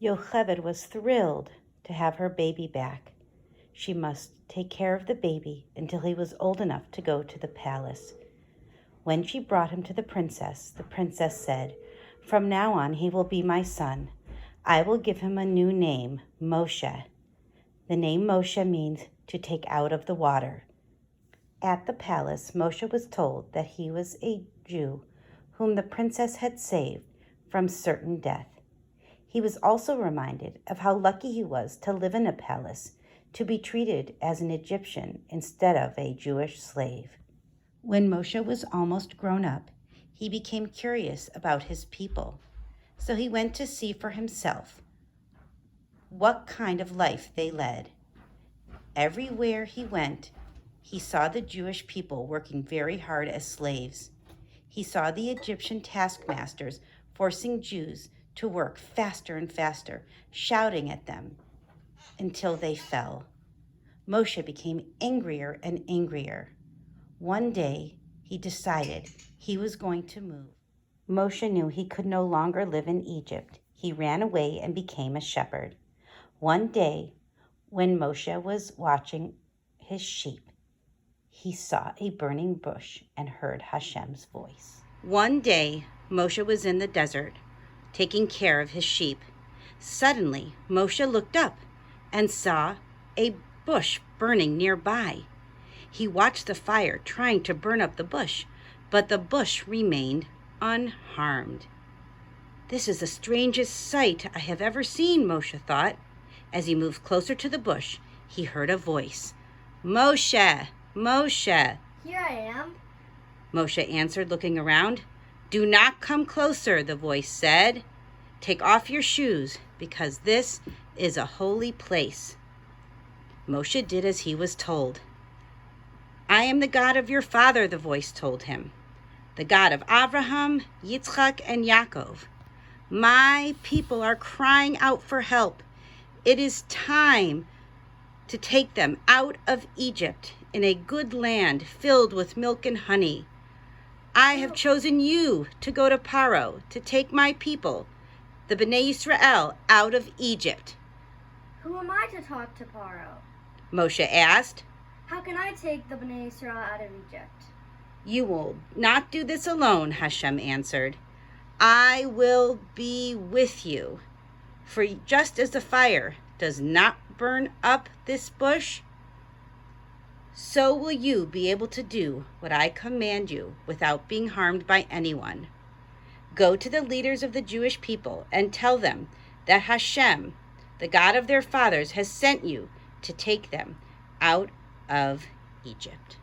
Yocheved was thrilled to have her baby back. She must take care of the baby until he was old enough to go to the palace. When she brought him to the princess said, "From now on he will be my son. I will give him a new name, Moshe." The name Moshe means to take out of the water. At the palace, Moshe was told that he was a Jew whom the princess had saved from certain death. He was also reminded of how lucky he was to live in a palace, to be treated as an Egyptian instead of a Jewish slave. When Moshe was almost grown up, he became curious about his people. So he went to see for himself what kind of life they led. Everywhere he went, he saw the Jewish people working very hard as slaves. He saw the Egyptian taskmasters forcing Jews to work faster and faster, shouting at them until they fell. Moshe became angrier and angrier. One day, he decided he was going to move. Moshe knew he could no longer live in Egypt. He ran away and became a shepherd. One day, when Moshe was watching his sheep, he saw a burning bush and heard Hashem's voice. One day, Moshe was in the desert, taking care of his sheep. Suddenly, Moshe looked up and saw a bush burning nearby. He watched the fire trying to burn up the bush, but the bush remained unharmed. "This is the strangest sight I have ever seen," Moshe thought. As he moved closer to the bush, he heard a voice. "Moshe, Moshe." "Here I am," Moshe answered, looking around. "Do not come closer," the voice said. "Take off your shoes, because this is a holy place." Moshe did as he was told. "I am the God of your father," the voice told him, "the God of Abraham, Yitzchak, and Yaakov. My people are crying out for help. It is time to take them out of Egypt in a good land filled with milk and honey. I have chosen you to go to Paro to take my people, the Bnei Israel, out of Egypt." "Who am I to talk to Paro?" Moshe asked. "How can I take the Bnei Israel out of Egypt?" "You will not do this alone," Hashem answered. "I will be with you. For just as the fire does not burn up this bush, so will you be able to do what I command you without being harmed by anyone. Go to the leaders of the Jewish people and tell them that Hashem, the God of their fathers, has sent you to take them out of Egypt."